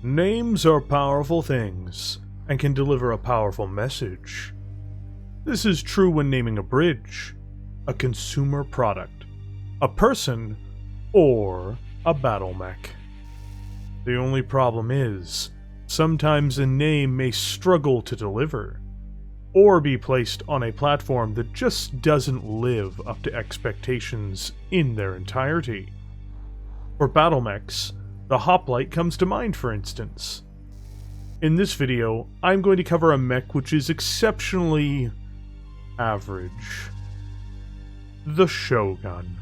Names are powerful things, and can deliver a powerful message. This is true when naming a bridge, a consumer product, a person, or a Battlemech. The only problem is, sometimes a name may struggle to deliver, or be placed on a platform that just doesn't live up to expectations in their entirety. For Battlemechs, the hoplite comes to mind, for instance. In this video, I'm going to cover a mech which is exceptionally average. The Shogun.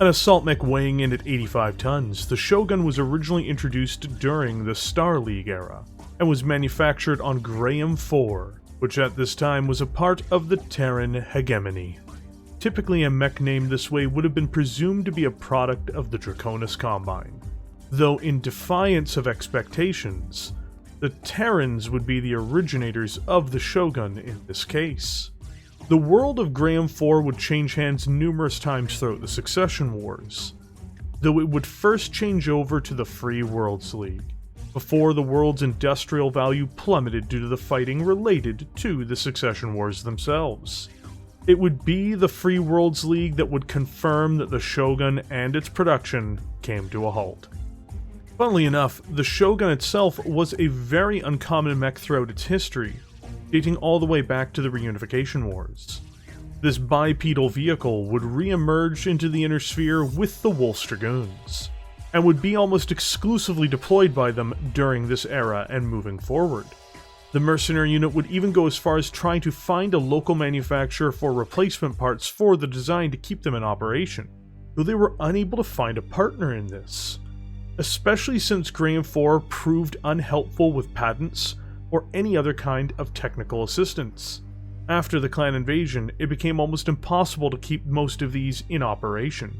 An assault mech weighing in at 85 tons, the Shogun was originally introduced during the Star League era, and was manufactured on Graham 4, which at this time was a part of the Terran Hegemony. Typically, a mech named this way would have been presumed to be a product of the Draconis Combine, though in defiance of expectations, the Terrans would be the originators of the Shogun in this case. The world of Graham 4 would change hands numerous times throughout the Succession Wars, though it would first change over to the Free Worlds League, before the world's industrial value plummeted due to the fighting related to the Succession Wars themselves. It would be the Free Worlds League that would confirm that the Shogun and its production came to a halt. Funnily enough, the Shogun itself was a very uncommon mech throughout its history, dating all the way back to the Reunification Wars. This bipedal vehicle would re-emerge into the inner sphere with the Wolf's Dragoons, and would be almost exclusively deployed by them during this era and moving forward. The Mercenary unit would even go as far as trying to find a local manufacturer for replacement parts for the design to keep them in operation, though they were unable to find a partner in this, especially since Graham 4 proved unhelpful with patents or any other kind of technical assistance. After the clan invasion, it became almost impossible to keep most of these in operation.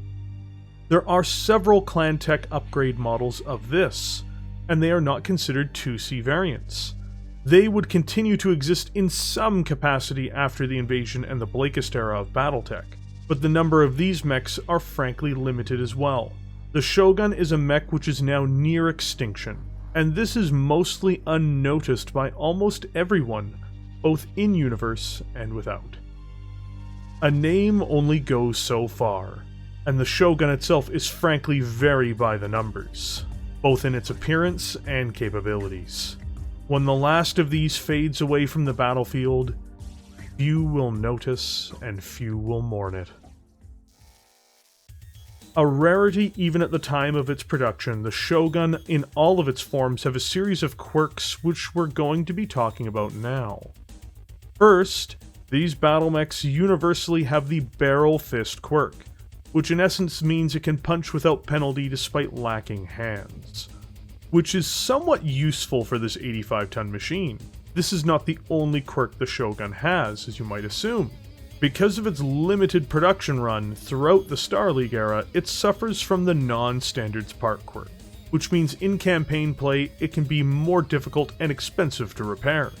There are several clan tech upgrade models of this, and they are not considered 2C variants. They would continue to exist in some capacity after the invasion and the Blakest era of Battletech, but the number of these mechs are frankly limited as well. The Shogun is a mech which is now near extinction, and this is mostly unnoticed by almost everyone, both in-universe and without. A name only goes so far, and the Shogun itself is frankly very by the numbers, both in its appearance and capabilities. When the last of these fades away from the battlefield, few will notice and few will mourn it. A rarity even at the time of its production, the Shogun in all of its forms have a series of quirks which we're going to be talking about now. First, these Battlemechs universally have the Barrel Fist quirk, which in essence means it can punch without penalty despite lacking hands, which is somewhat useful for this 85-ton machine. This is not the only quirk the Shogun has, as you might assume. Because of its limited production run throughout the Star League era, it suffers from the non-standards part quirk, which means in campaign play it can be more difficult and expensive to repair.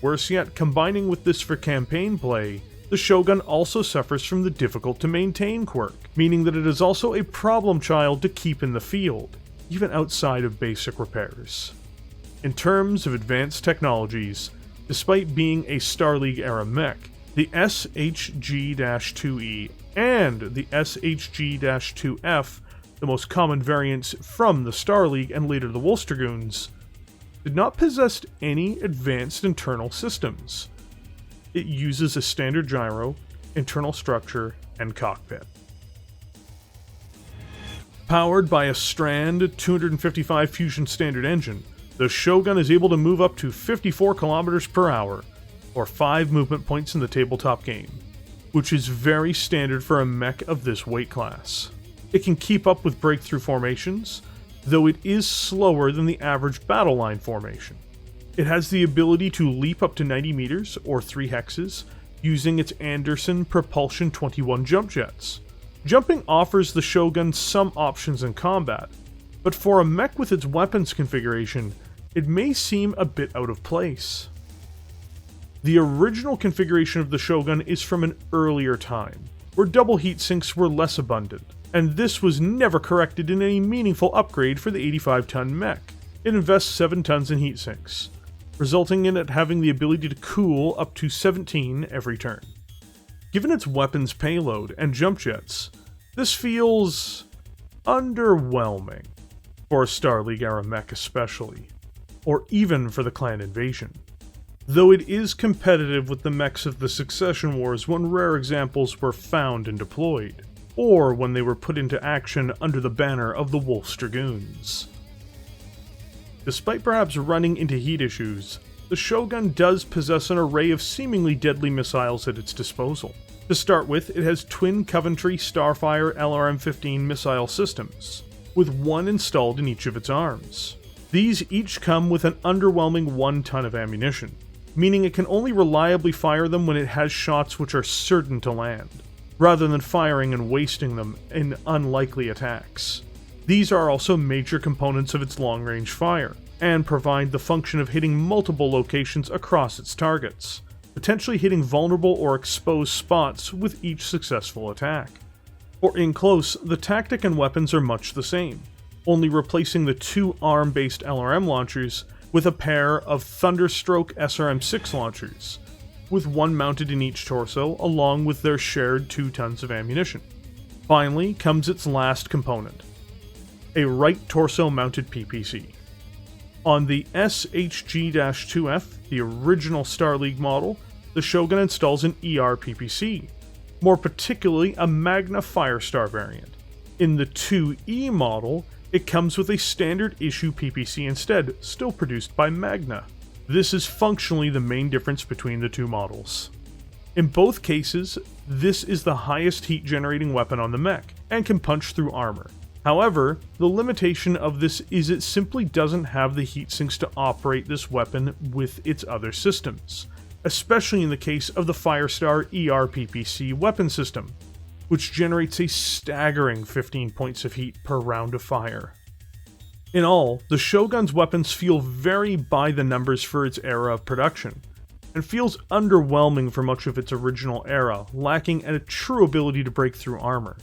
Worse yet, combining with this for campaign play, the Shogun also suffers from the difficult to maintain quirk, meaning that it is also a problem child to keep in the field, even outside of basic repairs. In terms of advanced technologies, despite being a Star League era mech, the SHG-2E and the SHG-2F, the most common variants from the Star League and later the Wolf's Dragoons, did not possess any advanced internal systems. It uses a standard gyro, internal structure, and cockpit. Powered by a Strand 255 Fusion Standard engine, the Shogun is able to move up to 54 km per hour, or 5 movement points in the tabletop game, which is very standard for a mech of this weight class. It can keep up with breakthrough formations, though it is slower than the average battle line formation. It has the ability to leap up to 90 meters, or 3 hexes, using its Anderson Propulsion 21 jump jets. Jumping offers the Shogun some options in combat, but for a mech with its weapons configuration, it may seem a bit out of place. The original configuration of the Shogun is from an earlier time, where double heat sinks were less abundant, and this was never corrected in any meaningful upgrade for the 85-ton mech. It invests 7 tons in heat sinks, resulting in it having the ability to cool up to 17 every turn. Given its weapons payload and jump jets, this feels underwhelming for a Star League era mech especially, or even for the clan invasion. Though it is competitive with the mechs of the Succession Wars when rare examples were found and deployed, or when they were put into action under the banner of the Wolf's Dragoons. Despite perhaps running into heat issues, the Shogun does possess an array of seemingly deadly missiles at its disposal. To start with, it has twin Coventry Starfire LRM-15 missile systems, with one installed in each of its arms. These each come with an underwhelming 1 ton of ammunition, meaning it can only reliably fire them when it has shots which are certain to land, rather than firing and wasting them in unlikely attacks. These are also major components of its long-range fire, and provide the function of hitting multiple locations across its targets, potentially hitting vulnerable or exposed spots with each successful attack. For in close, the tactic and weapons are much the same, only replacing the 2 ARM-based LRM launchers with a pair of Thunderstroke SRM-6 launchers, with one mounted in each torso along with their shared 2 tons of ammunition. Finally comes its last component, a right torso mounted PPC. On the SHG-2F, the original Star League model, the Shogun installs an ER PPC, more particularly a Magna Firestar variant. In the 2E model, it comes with a standard issue PPC instead, still produced by Magna. This is functionally the main difference between the two models. In both cases, this is the highest heat generating weapon on the mech, and can punch through armor. However, the limitation of this is it simply doesn't have the heat sinks to operate this weapon with its other systems, especially in the case of the Firestar ER PPC weapon system, which generates a staggering 15 points of heat per round of fire. In all, the Shogun's weapons feel very by the numbers for its era of production, and feels underwhelming for much of its original era, lacking a true ability to break through armor.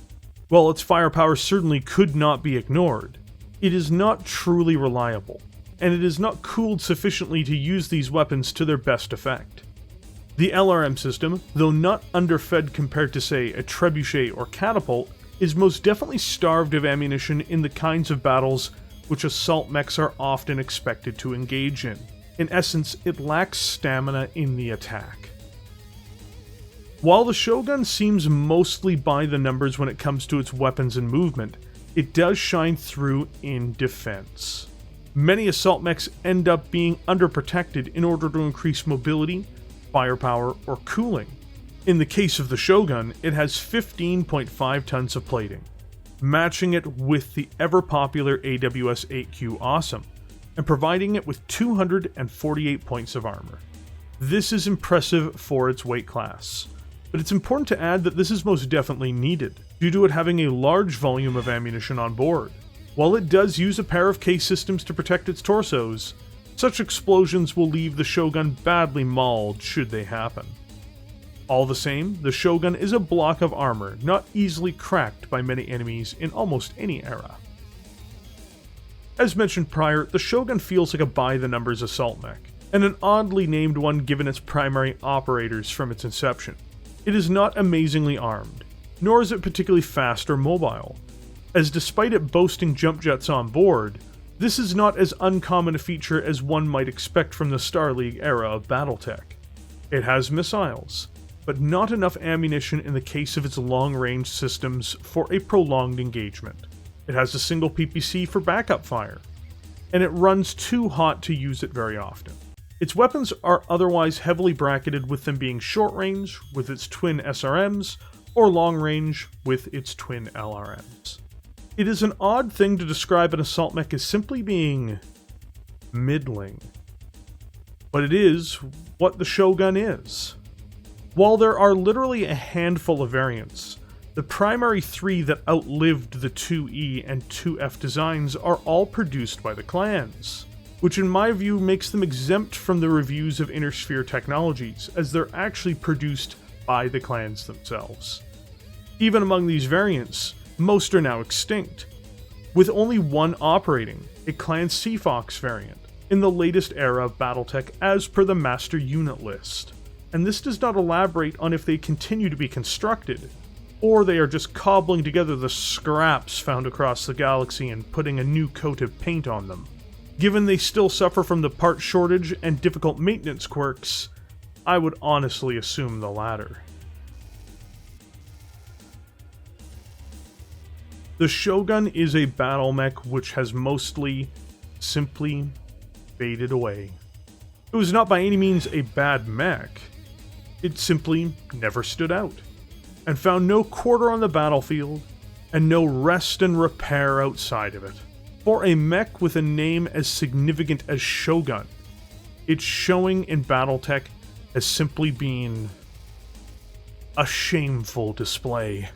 While its firepower certainly could not be ignored, it is not truly reliable, and it is not cooled sufficiently to use these weapons to their best effect. The LRM system, though not underfed compared to say a trebuchet or catapult, is most definitely starved of ammunition in the kinds of battles which assault mechs are often expected to engage in. In essence, it lacks stamina in the attack. While the Shogun seems mostly by the numbers when it comes to its weapons and movement, it does shine through in defense. Many assault mechs end up being underprotected in order to increase mobility, firepower, or cooling. In the case of the Shogun, it has 15.5 tons of plating, matching it with the ever-popular AWS 8Q Awesome, and providing it with 248 points of armor. This is impressive for its weight class, but it's important to add that this is most definitely needed, due to it having a large volume of ammunition on board. While it does use a pair of case systems to protect its torsos, such explosions will leave the Shogun badly mauled should they happen. All the same, the Shogun is a block of armor not easily cracked by many enemies in almost any era. As mentioned prior, the Shogun feels like a by-the-numbers assault mech, and an oddly named one given its primary operators from its inception. It is not amazingly armed, nor is it particularly fast or mobile, as despite it boasting jump jets on board, this is not as uncommon a feature as one might expect from the Star League era of Battletech. It has missiles, but not enough ammunition in the case of its long-range systems for a prolonged engagement. It has a single PPC for backup fire, and it runs too hot to use it very often. Its weapons are otherwise heavily bracketed, with them being short-range with its twin SRMs, or long-range with its twin LRMs. It is an odd thing to describe an assault mech as simply being middling, but it is what the Shogun is. While there are literally a handful of variants, the primary 3 that outlived the 2E and 2F designs are all produced by the clans, which in my view makes them exempt from the reviews of Inner Sphere Technologies, as they're actually produced by the clans themselves. Even among these variants, Most are now extinct, with only one operating, a Clan Seafox variant, in the latest era of Battletech as per the master unit list. And this does not elaborate on if they continue to be constructed, or they are just cobbling together the scraps found across the galaxy and putting a new coat of paint on them. Given they still suffer from the part shortage and difficult maintenance quirks, I would honestly assume the latter. The Shogun is a Battlemech which has mostly simply faded away. It was not by any means a bad mech, it simply never stood out, and found no quarter on the battlefield, and no rest and repair outside of it. For a mech with a name as significant as Shogun, its showing in Battletech has simply been a shameful display.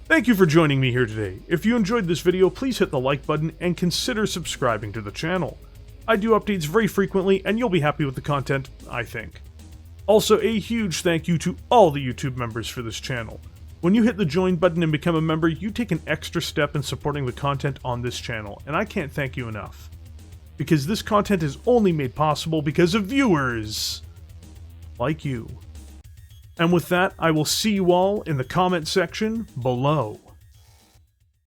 Thank you for joining me here today. If you enjoyed this video, please hit the like button and consider subscribing to the channel. I do updates very frequently, and you'll be happy with the content, I think. Also, a huge thank you to all the YouTube members for this channel. When you hit the join button and become a member, you take an extra step in supporting the content on this channel, and I can't thank you enough. Because this content is only made possible because of viewers like you. And with that, I will see you all in the comment section below.